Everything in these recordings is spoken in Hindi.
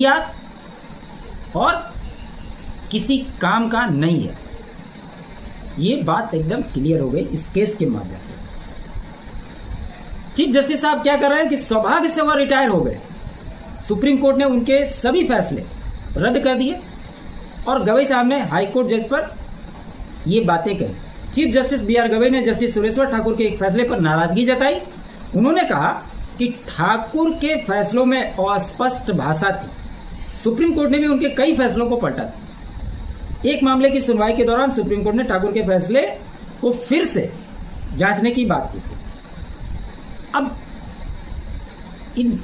और किसी काम का नहीं है। ये बात एकदम क्लियर हो गई इस केस के माध्यम से। चीफ जस्टिस साहब क्या कर रहे हैं कि सौभाग्य से वह रिटायर हो गए। सुप्रीम कोर्ट ने उनके सभी फैसले रद्द कर दिए और गवई साहब ने हाईकोर्ट जज पर ये बातें कही। Chief justice B R Gavai ने जस्टिस सुरेश्वर ठाकुर के एक फैसले पर नाराजगी जताई। उन्होंने कहा कि ठाकुर के फैसलों में अस्पष्ट भाषा थी। सुप्रीम कोर्ट ने भी उनके कई फैसलों को पलटा था। एक मामले की सुनवाई के दौरान सुप्रीम कोर्ट ने ठाकुर के फैसले को फिर से जांचने की बात की थी। अब इन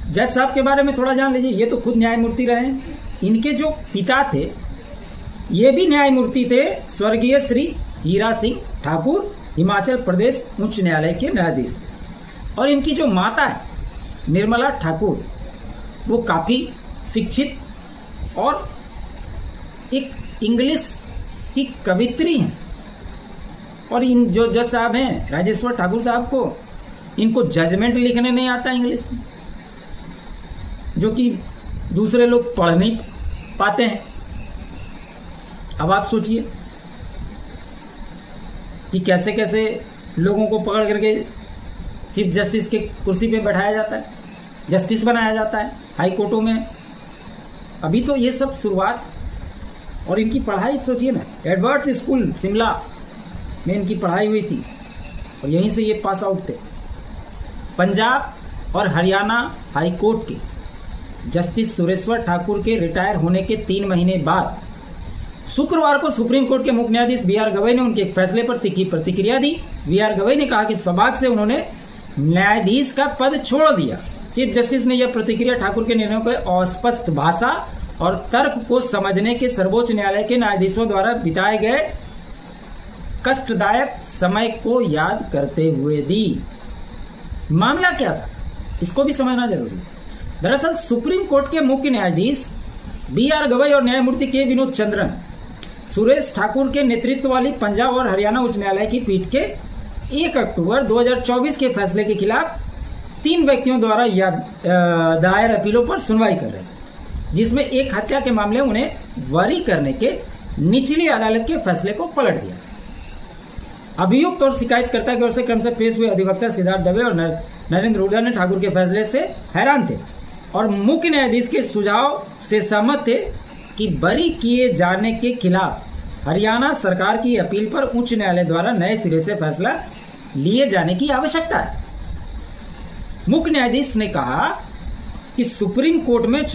जज साहब के बारे में थोड़ा जान लीजिए। ये तो खुद न्यायमूर्ति रहे हैं। इनके जो पिता थे ये भी न्यायमूर्ति थे, स्वर्गीय श्री हीरा सिंह ठाकुर, हिमाचल प्रदेश उच्च न्यायालय के न्यायाधीश थे। और इनकी जो माता है निर्मला ठाकुर, वो काफी शिक्षित और एक इंग्लिश की कवित्री हैं। और इन जो जज साहब हैं राजेश्वर ठाकुर साहब को, इनको जजमेंट लिखने नहीं आता इंग्लिश में, जो कि दूसरे लोग पढ़ नहीं पाते हैं। अब आप सोचिए कि कैसे कैसे लोगों को पकड़ करके चीफ जस्टिस के कुर्सी पे बैठाया जाता है, जस्टिस बनाया जाता है हाई कोर्टों में। अभी तो ये सब शुरुआत। और इनकी पढ़ाई सोचिए ना, एडवर्ड स्कूल शिमला में इनकी पढ़ाई हुई थी और यहीं से ये पास आउट थे। पंजाब और हरियाणा हाई कोर्ट के जस्टिस सुरेश्वर ठाकुर के रिटायर होने के 3 महीने बाद शुक्रवार को सुप्रीम कोर्ट के मुख्य न्यायाधीश बी आर गवई ने उनके एक फैसले पर तीखी प्रतिक्रिया दी। बी आर गवई ने कहा कि सौभाग्य से उन्होंने न्यायाधीश का पद छोड़ दिया। चीफ जस्टिस ने यह प्रतिक्रिया ठाकुर के निर्णयों को अस्पष्ट भाषा और तर्क को समझने के सर्वोच्च न्यायालय के न्यायाधीशों द्वारा बिताए गए कष्टदायक समय को याद करते हुए दी। मामला क्या था इसको भी समझना जरूरी है। दरअसल सुप्रीम कोर्ट के मुख्य न्यायाधीश बी आर गवई और न्यायमूर्ति के विनोद चंद्रन सुरेश ठाकुर के नेतृत्व वाली पंजाब और हरियाणा उच्च न्यायालय की पीठ के 1 अक्टूबर 2024 के फैसले के खिलाफ 3 व्यक्तियों द्वारा दायर अपीलों पर सुनवाई कर रहे हैं, जिसमें एक हत्या के मामले उन्हें वरी करने के निचली अदालत के फैसले को पलट दिया। अभियुक्त और शिकायतकर्ता की ओर से क्रम से पेश हुए अधिवक्ता सिद्धार्थ दवे और नरेंद्र हुड्डा ने ठाकुर के फैसले से हैरान थे और मुख्य न्यायाधीश के सुझाव से सहमत थे कि बरी किए जाने के खिलाफ हरियाणा सरकार की अपील पर उच्च न्यायालय द्वारा नए सिरे से फैसला लिए जाने की आवश्यकता है। मुख्य न्यायाधीश ने कहा कि सुप्रीम कोर्ट में